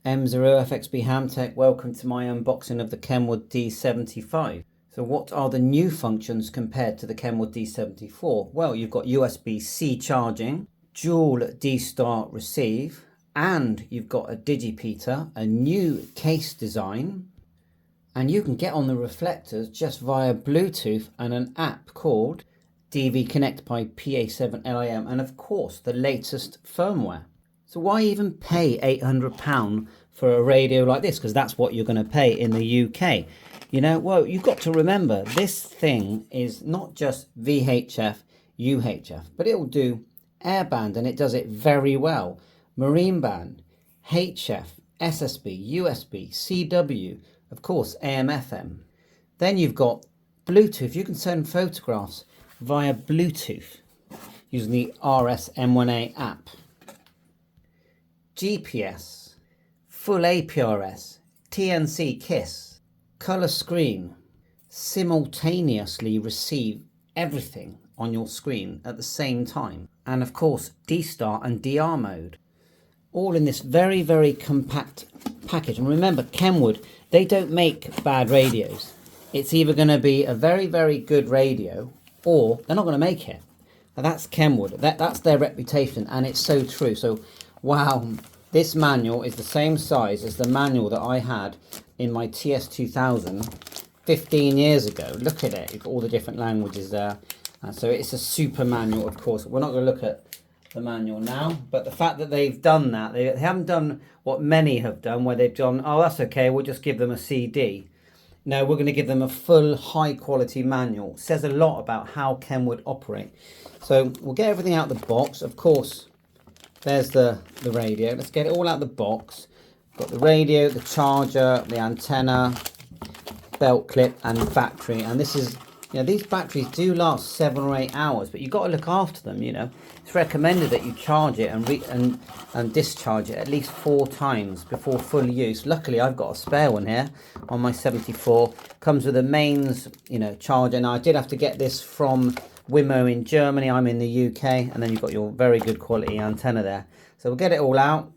M0FXB Hamtech, welcome to my unboxing of the Kenwood D75. So what are the new functions compared to the Kenwood D74? Well, you've got USB-C charging, dual D-Start receive, and you've got a digipeater, a new case design, and you can get on the reflectors just via Bluetooth and an app called DV Connect by PA7LIM, and of course the latest firmware. So why even pay £800 for a radio like this? Because that's what you're going to pay in the UK. You know, well, you've got to remember, this thing is not just VHF, UHF, but it'll do airband, and it does it very well. Marine band, HF, SSB, USB, CW, of course, AM, FM. Then you've got Bluetooth. You can send photographs via Bluetooth using the RS-M1A app. GPS, full APRS, TNC KISS, color screen, simultaneously receive everything on your screen at the same time, and of course D-Start and DR mode, all in this very, very compact package. And remember, Kenwood, they don't make bad radios. It's either going to be a very, very good radio, or they're not going to make it. And that's Kenwood. That's their reputation, and it's so true. So wow, this manual is the same size as the manual that I had in my TS2000 15 years ago. Look at it, you've got all the different languages there. So it's a super manual, of course. We're not going to look at the manual now, but the fact that they've done that, they haven't done what many have done, where they've done, oh, that's okay, we'll just give them a CD. No, we're going to give them a full high quality manual. It says a lot about how Kenwood operate. So we'll get everything out of the box. Of course, there's the radio. Let's get it all out of the box. Got the radio, the charger, the antenna, belt clip, and battery. And this is, you know, these batteries do last 7 or 8 hours, but you've got to look after them. You know, it's recommended that you charge it and discharge it at least 4 times before full use. Luckily, I've got a spare one here on my 74. Comes with a mains, you know, charger. Now I did have to get this from Wimo in Germany. I'm in the UK, and then you've got your very good quality antenna there. So we'll get it all out.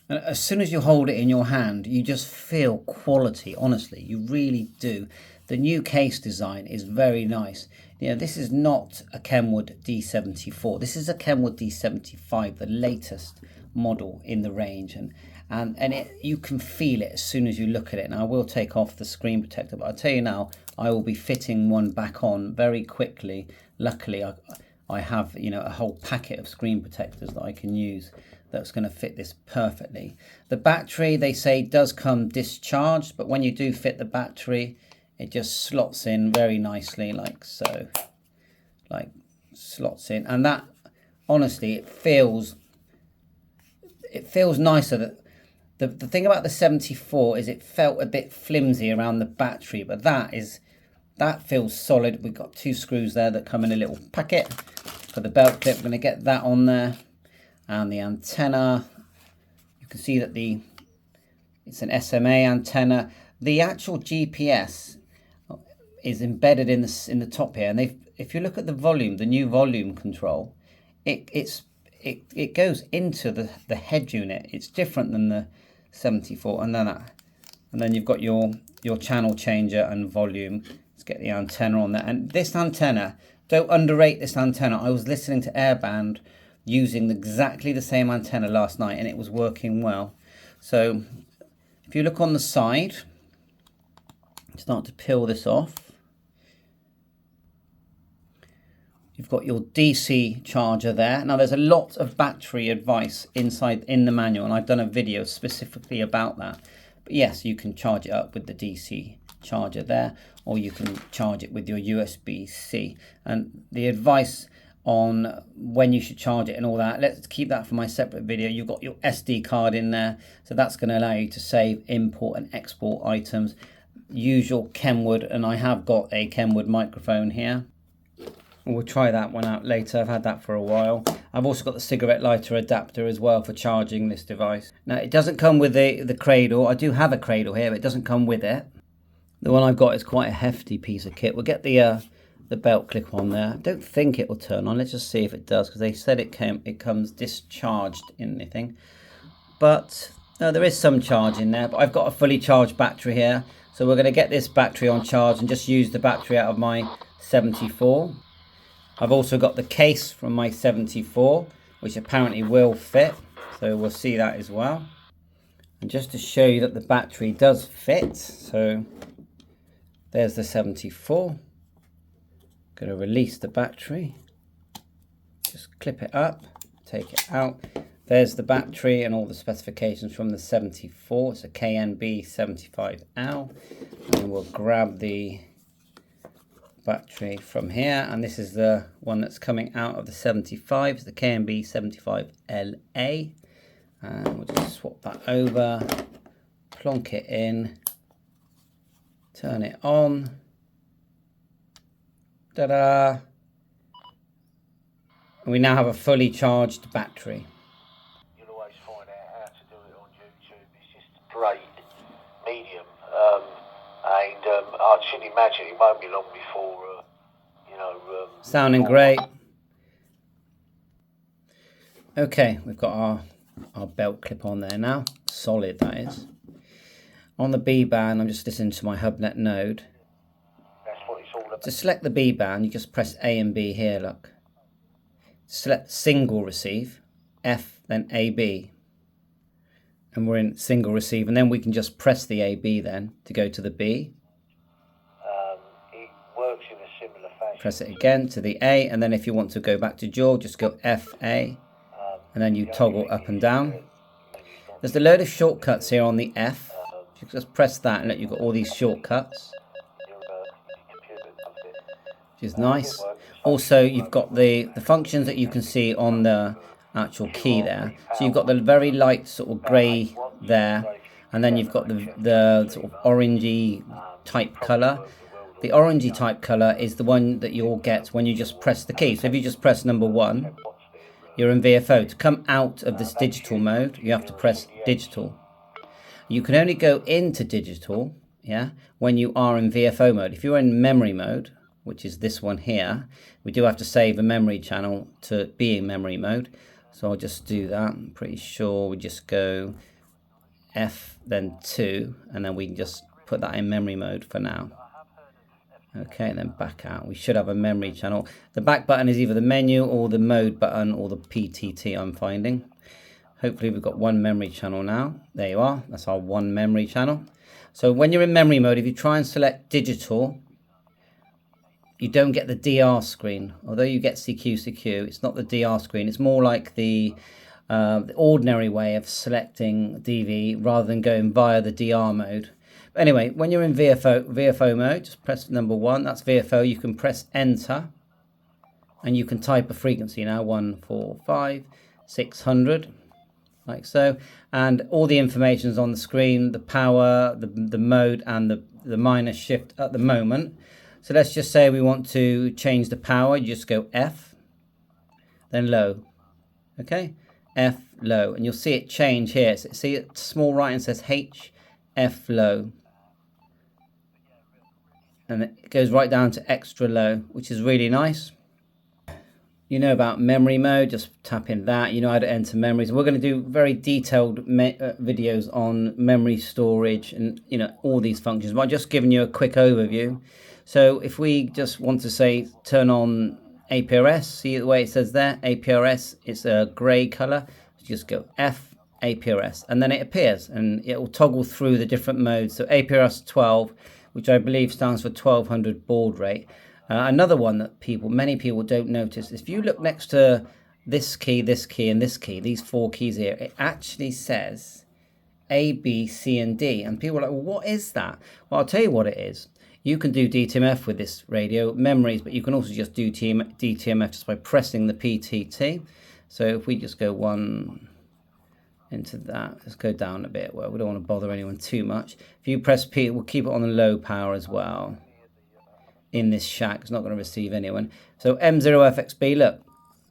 And as soon as you hold it in your hand, you just feel quality. Honestly, you really do. The new case design is very nice. You know, this is not a Kenwood D74. This is a Kenwood D75, the latest model in the range, and you can feel it as soon as you look at it. Now I will take off the screen protector, but I'll tell you now, I will be fitting one back on very quickly. Luckily, I have, you know, a whole packet of screen protectors that I can use that's going to fit this perfectly. The battery, they say, does come discharged, but when you do fit the battery, it just slots in very nicely, like so, like slots in. And that, honestly, it feels nicer. That the thing about the 74 is it felt a bit flimsy around the battery, but that feels solid. We've got 2 screws there that come in a little packet for the belt clip. We're going to get that on there, and the antenna. You can see that it's an SMA antenna. The actual GPS is embedded in the top here, and if you look at the volume, the new volume control, it goes into the head unit. It's different than the 74, and then you've got your channel changer and volume. Let's get the antenna on there. And this antenna, don't underrate this antenna. I was listening to Airband using exactly the same antenna last night, and it was working well. So if you look on the side, start to peel this off. You've got your DC charger there. Now there's a lot of battery advice inside in the manual, and I've done a video specifically about that. But yes, you can charge it up with the DC charger there, or you can charge it with your USB-C. And the advice on when you should charge it and all that, let's keep that for my separate video. You've got your SD card in there, so that's going to allow you to save, import and export items. Usual Kenwood, and I have got a Kenwood microphone here. We'll try that one out later. I've had that for a while. I've also got the cigarette lighter adapter as well for charging this device. Now it doesn't come with the cradle. I do have a cradle here, but it doesn't come with it. The one I've got is quite a hefty piece of kit. We'll get the belt clip on there. I don't think it will turn on. Let's just see if it does, because they said it comes discharged in anything. But No, there is some charge in there, but I've got a fully charged battery here. So we're going to get this battery on charge and just use the battery out of my 74. I've also got the case from my 74, which apparently will fit. So we'll see that as well. And just to show you that the battery does fit. So there's the 74. Going to release the battery. Just clip it up, take it out. There's the battery and all the specifications from the 74. It's a KNB75L. And we'll grab the battery from here. And this is the one that's coming out of the 75. It's the KNB75LA. And we'll just swap that over, plonk it in, turn it on. Ta-da! And we now have a fully charged battery. You'll always find out how to do it on YouTube. It's just great medium, and I should imagine it won't be long before, sounding great. Okay, we've got our belt clip on there now. Solid, that is. On the B band, I'm just listening to my HubNet node. That's what it's all about. To select the B band, you just press A and B here, look. Select single receive, F, then AB. And we're in single receive, and then we can just press the AB then to go to the B. It works in a similar fashion. Press it again to the A, and then if you want to go back to dual, just go FA, and then you toggle up and down. There's a load of shortcuts here on the F. You just press that, and look, you've got all these shortcuts, which is nice. Also, you've got the functions that you can see on the actual key there. So you've got the very light sort of grey there, and then you've got the sort of orangey type colour. The orangey type colour is the one that you'll get when you just press the key. So if you just press number 1, you're in VFO. To come out of this digital mode, you have to press digital. You can only go into digital, when you are in VFO mode. If you're in memory mode, which is this one here, we do have to save a memory channel to be in memory mode. So I'll just do that. I'm pretty sure we just go F, then 2, and then we can just put that in memory mode for now. Okay, and then back out. We should have a memory channel. The back button is either the menu or the mode button or the PTT, I'm finding. Hopefully we've got one memory channel now. There you are. That's our one memory channel. So when you're in memory mode, if you try and select digital, you don't get the DR screen. Although you get CQ, it's not the DR screen. It's more like the ordinary way of selecting DV rather than going via the DR mode. But anyway, when you're in VFO mode, just press number 1. That's VFO. You can press enter, and you can type a frequency now, 145 600, like so. And all the information is on the screen, the power, the mode, and the minor shift at the moment. So let's just say we want to change the power. You just go F, then low. Okay, F, low. And you'll see it change here. So see it small right and says H, F, low. And it goes right down to extra low, which is really nice. You know about memory mode, just tap in that. You know how to enter memories. We're going to do very detailed videos on memory storage and all these functions. But I'm just giving you a quick overview. So if we just want to say turn on APRS, see the way it says there, APRS, it's a grey colour. Just go F, APRS, and then it appears and it will toggle through the different modes. So APRS 12, which I believe stands for 1200 baud rate. Another one that many people don't notice, if you look next to this key, and this key, these 4 keys here, it actually says A, B, C, and D. And people are like, well, what is that? Well, I'll tell you what it is. You can do DTMF with this radio, memories, but you can also just do DTMF just by pressing the PTT. So if we just go 1 into that, let's go down a bit. Well, we don't want to bother anyone too much. If you press P, we'll keep it on the low power as well. In this shack, it's not going to receive anyone. So M0FXB, look,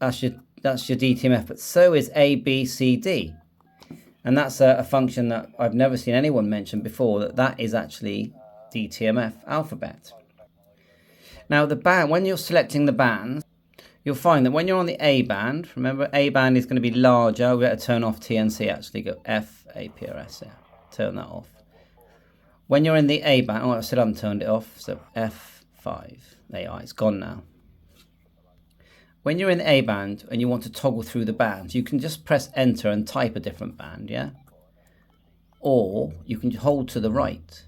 that's your DTMF, but so is A, B, C, D. And that's a function that I've never seen anyone mention before, that is actually DTMF alphabet. Now the band, when you're selecting the bands, you'll find that when you're on the A band, remember A band is going to be larger. We better turn off TNC actually. Go F APRS. Yeah, turn that off. When you're in the A band, oh, I still haven't turned it off. So F5. There you are. It's gone now. When you're in the A band and you want to toggle through the bands, you can just press enter and type a different band, yeah? Or you can hold to the right.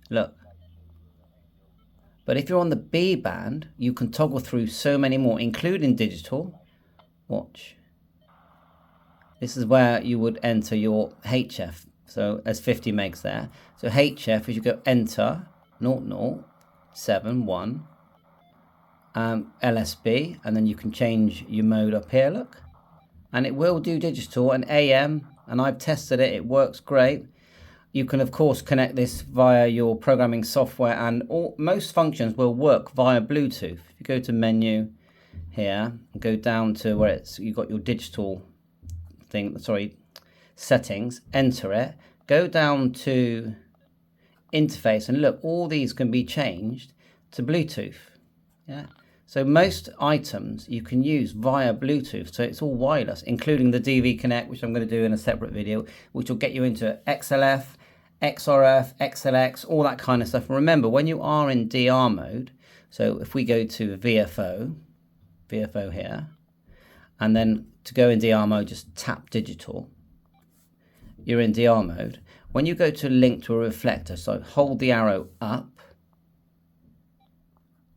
Look. But if you're on the B band, you can toggle through so many more, including digital. Watch. This is where you would enter your HF. So there's 50 megs there. So HF is you go enter 0071 LSB, and then you can change your mode up here, look. And it will do digital and AM, and I've tested it, it works great. You can of course connect this via your programming software, and most functions will work via Bluetooth. If you go to menu here and go down to where you've got your digital thing, sorry, settings, enter it, go down to interface, and look, all these can be changed to Bluetooth. Yeah. So most items you can use via Bluetooth, so it's all wireless, including the DV Connect, which I'm going to do in a separate video, which will get you into XLF, XRF, XLX, all that kind of stuff. And remember, when you are in DR mode, so if we go to VFO here, and then to go in DR mode, just tap digital, you're in DR mode. When you go to link to a reflector, so hold the arrow up,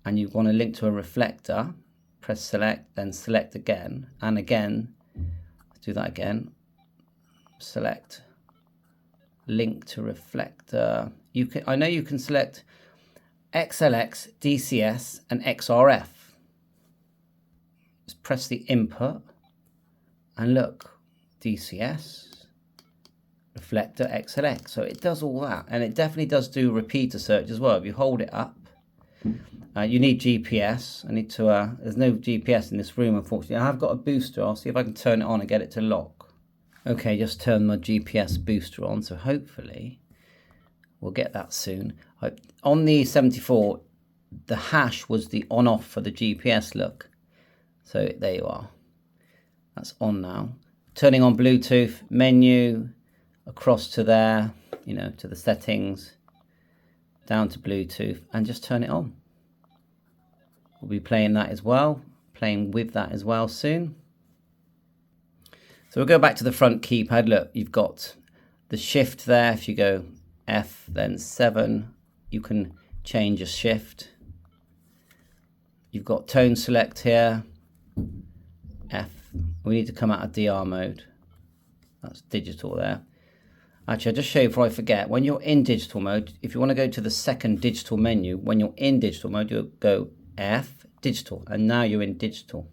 and you want to link to a reflector, press select, then select again, and again, do that again, select, link to reflector. I know you can select XLX, DCS, and XRF. Just press the input, and look, DCS, reflector, XLX. So it does all that, and it definitely does do repeater search as well. If you hold it up, you need GPS. I need to, there's no GPS in this room, unfortunately. I have got a booster. I'll see if I can turn it on and get it to lock. Okay, just turn my GPS booster on, so hopefully we'll get that soon. On the 74, the hash was the on-off for the GPS, look. So there you are. That's on now. Turning on Bluetooth, menu, across to there, you know, to the settings, down to Bluetooth, and just turn it on. We'll be playing that as well, playing with that as well soon. So we'll go back to the front keypad. Look, you've got the shift there. If you go F, then 7, you can change a shift. You've got tone select here, F. We need to come out of DR mode. That's digital there. Actually, I'll just show you before I forget. When you're in digital mode, if you want to go to the second digital menu, when you're in digital mode, you'll go F, digital, and now you're in digital.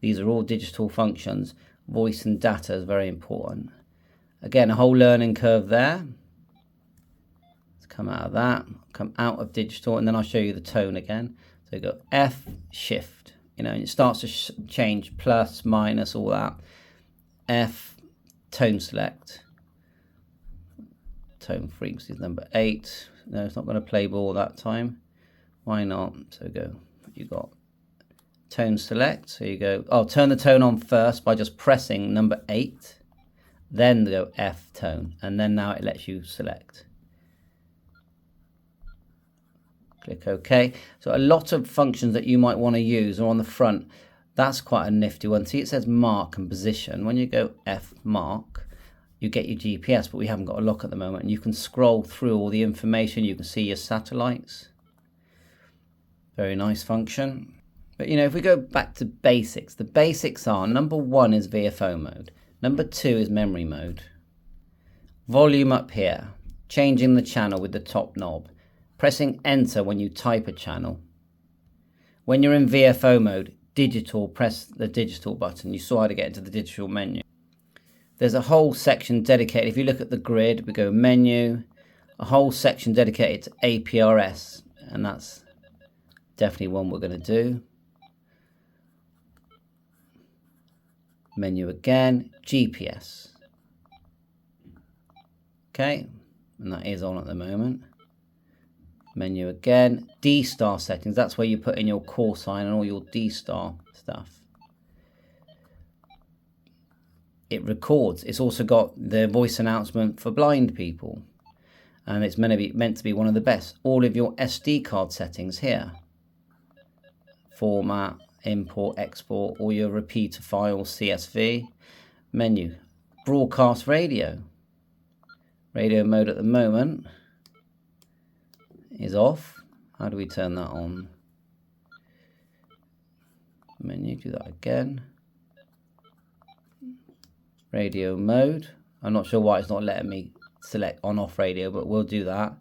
These are all digital functions. Voice and data is very important. Again, a whole learning curve there. Let's come out of that, come out of digital, and then I'll show you the tone again. So you go F, shift, you know, and it starts to change, plus, minus, all that. F, tone select. Tone frequency is number 8. No, it's not going to play ball that time. Why not? So go, you got tone select. So you go, oh, turn the tone on first by just pressing number 8. Then go F tone. And then now it lets you select. Click OK. So a lot of functions that you might want to use are on the front. That's quite a nifty one. See, it says mark and position. When you go F mark, you get your GPS, but we haven't got a lock at the moment. And you can scroll through all the information. You can see your satellites. Very nice function. But you know, if we go back to basics, the basics are, number 1 is VFO mode. Number 2 is memory mode. Volume up here. Changing the channel with the top knob. Pressing enter when you type a channel. When you're in VFO mode, digital, press the digital button. You saw how to get into the digital menu. There's a whole section dedicated. If you look at the grid, we go menu, a whole section dedicated to APRS, and that's definitely one we're going to do. Menu again, GPS. Okay, and that is on at the moment. Menu again. D star settings. That's where you put in your call sign and all your D star stuff. It records. It's also got the voice announcement for blind people. And it's meant to be one of the best. All of your SD card settings here. Format, import, export, all your repeater files, CSV. Menu. Broadcast radio. Radio mode at the moment is off. How do we turn that on? Menu, do that again. Radio mode. I'm not sure why it's not letting me select on off radio, but we'll do that.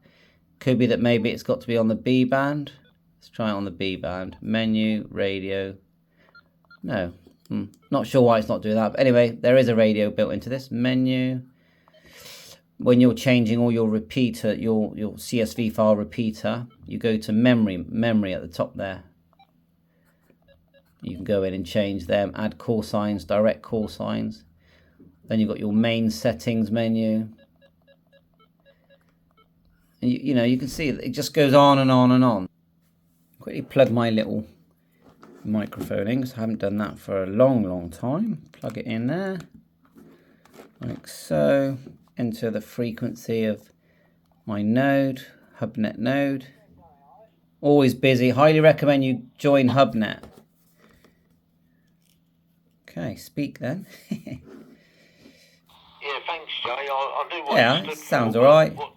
Could be that maybe it's got to be on the B band. Let's try it on the B band. Menu, radio. No, not sure why it's not doing that. But anyway, there is a radio built into this. Menu. When you're changing all your repeater, your CSV file repeater, you go to memory at the top there. You can go in and change them, add call signs, direct call signs. Then you've got your main settings menu. And you can see it just goes on and on and on. Quickly plug my little microphone in, because I haven't done that for a long time. Plug it in there, like so. Enter the frequency of my node, HubNet node. Always busy. Highly recommend you join HubNet. Okay, speak then. Yeah, thanks, Jay. I knew what Yeah, it sounds alright. How much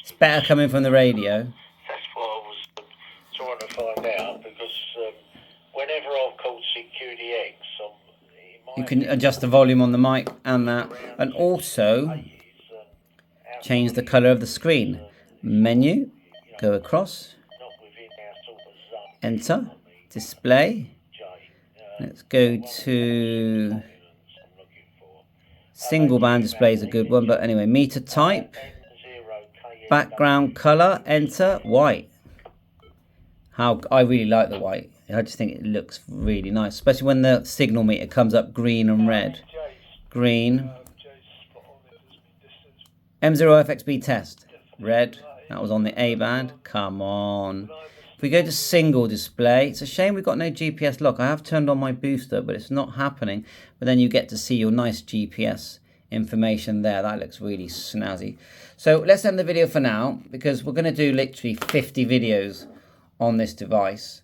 It's better coming from the radio. That's what I was trying to find out, because whenever I've called CQDX, You can adjust the volume on the mic and that, and also change the color of the screen. Menu, go across, enter, display. Let's go to single band display is a good one, but anyway, meter type, background color, enter, white. I really like the white. I just think it looks really nice, especially when the signal meter comes up green and red. Green. M0FXB test. Red. That was on the A band. Come on. If we go to single display, it's a shame we've got no GPS lock. I have turned on my booster, but it's not happening. But then you get to see your nice GPS information there. That looks really snazzy. So let's end the video for now, because we're going to do literally 50 videos on this device.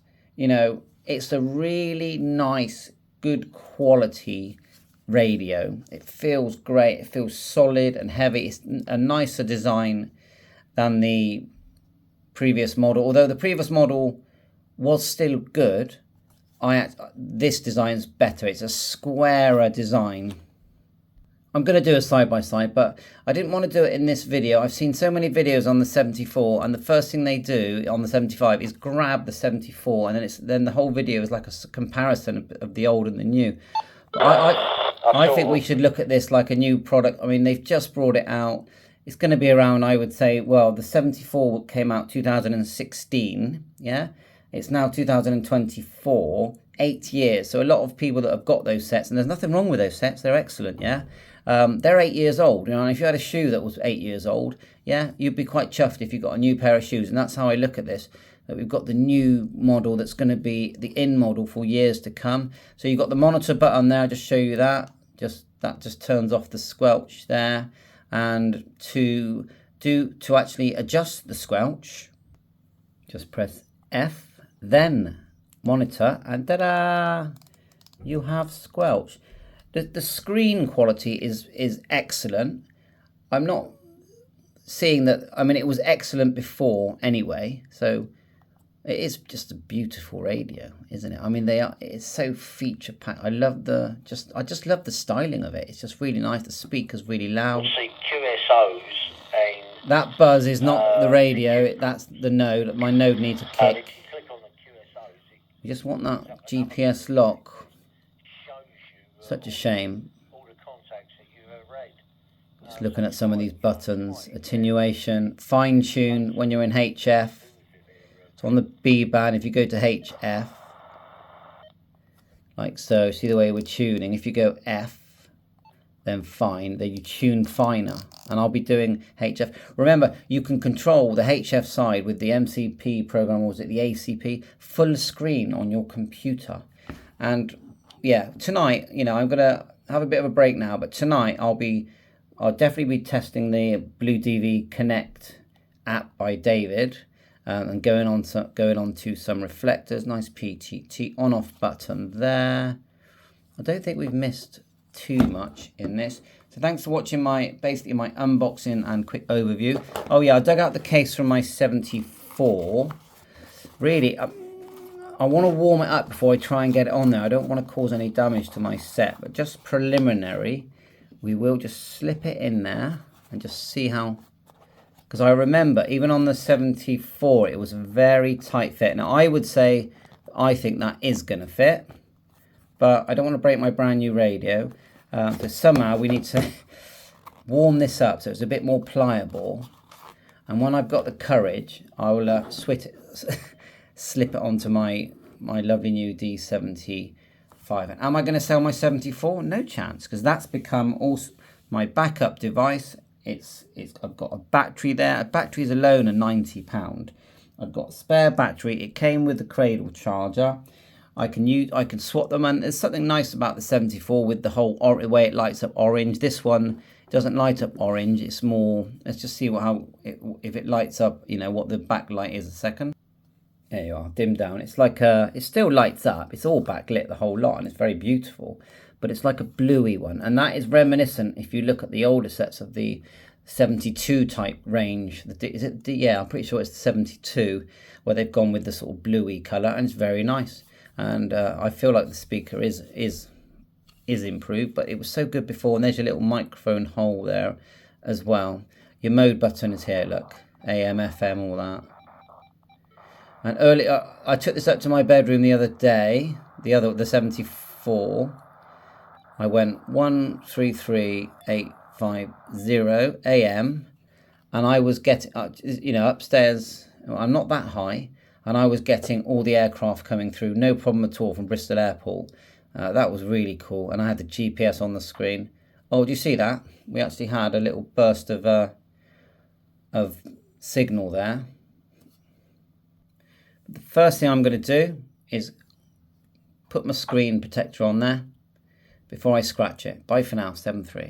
It's a really nice, good quality radio. It feels great. It feels solid and heavy. It's a nicer design than the previous model. Although the previous model was still good, this design's better. It's a squarer design. I'm going to do a side-by-side, but I didn't want to do it in this video. I've seen so many videos on the 74, and the first thing they do on the 75 is grab the 74, and then the whole video is like a comparison of the old and the new. But I think we should look at this like a new product. I mean, they've just brought it out. It's going to be around, I would say, well, the 74 came out 2016, yeah? It's now 2024, 8 years. So a lot of people that have got those sets, and there's nothing wrong with those sets, they're excellent, yeah? They're 8 years old, and if you had a shoe that was 8 years old, yeah, you'd be quite chuffed if you got a new pair of shoes. And that's how I look at this, that we've got the new model that's going to be the in model for years to come. So you've got the monitor button there. I'll just show you that. That just turns off the squelch there. And to actually adjust the squelch, just press F, then monitor, and ta-da, you have squelch. The screen quality is excellent. I'm not seeing that. I mean, it was excellent before anyway, so it is just a beautiful radio, isn't it? I mean, it's so feature packed. I just love the styling of it. It's just really nice. The speaker's really loud. You'll see QSOs and that buzz is not the radio. That's the node. My node needs a kick. if you click on the QSOs, You just want that GPS lock. shows you Such a shame. all the contacts that you have read. Just looking at some of these buttons. Attenuation, fine tune when you're in HF. So on the B band, if you go to HF, like so, see the way we're tuning. If you go F, then fine, then you tune finer. And I'll be doing HF. Remember, you can control the HF side with the MCP program, or was it the ACP, full screen on your computer. And yeah, tonight, you know, I'm gonna have a bit of a break now, but tonight I'll definitely be testing the Blue DV Connect app by David, and going on to some reflectors. Nice PTT on-off button there. I don't think we've missed too much in this. So thanks for watching basically my unboxing and quick overview. Oh yeah, I dug out the case from my 74. Really, I want to warm it up before I try and get it on there. I don't want to cause any damage to my set, but just preliminary, we will just slip it in there and just see how, because I remember even on the 74, it was a very tight fit. Now I would say, I think that is going to fit, but I don't want to break my brand new radio. So somehow we need to warm this up so it's a bit more pliable. And when I've got the courage, I will slip it onto my lovely new D75. And am I going to sell my 74? No chance, because that's become also my backup device. I've got a battery there. Batteries alone are £90. I've got a spare battery. It came with the cradle charger. I can swap them, and there's something nice about the 74 with the whole way it lights up orange. This one doesn't light up orange. It's more. Let's just see if it lights up. You know what the backlight is. A second. There you are, dimmed down. It's like it still lights up. It's all backlit, the whole lot, and it's very beautiful. But it's like a bluey one, and that is reminiscent. If you look at the older sets of the 72 type range, yeah, I'm pretty sure it's the 72 where they've gone with the sort of bluey color, and it's very nice. And I feel like the speaker is improved, but it was so good before. And there's your little microphone hole there as well. Your mode button is here. Look, AM, FM, all that. And earlier, I took this up to my bedroom the other day. The 74. I went 133850 AM, and I was getting, you know, upstairs. I'm not that high. And I was getting all the aircraft coming through, no problem at all, from Bristol Airport. That was really cool. And I had the GPS on the screen. Oh, do you see that? We actually had a little burst of signal there. The first thing I'm going to do is put my screen protector on there before I scratch it. Bye for now, 7-3.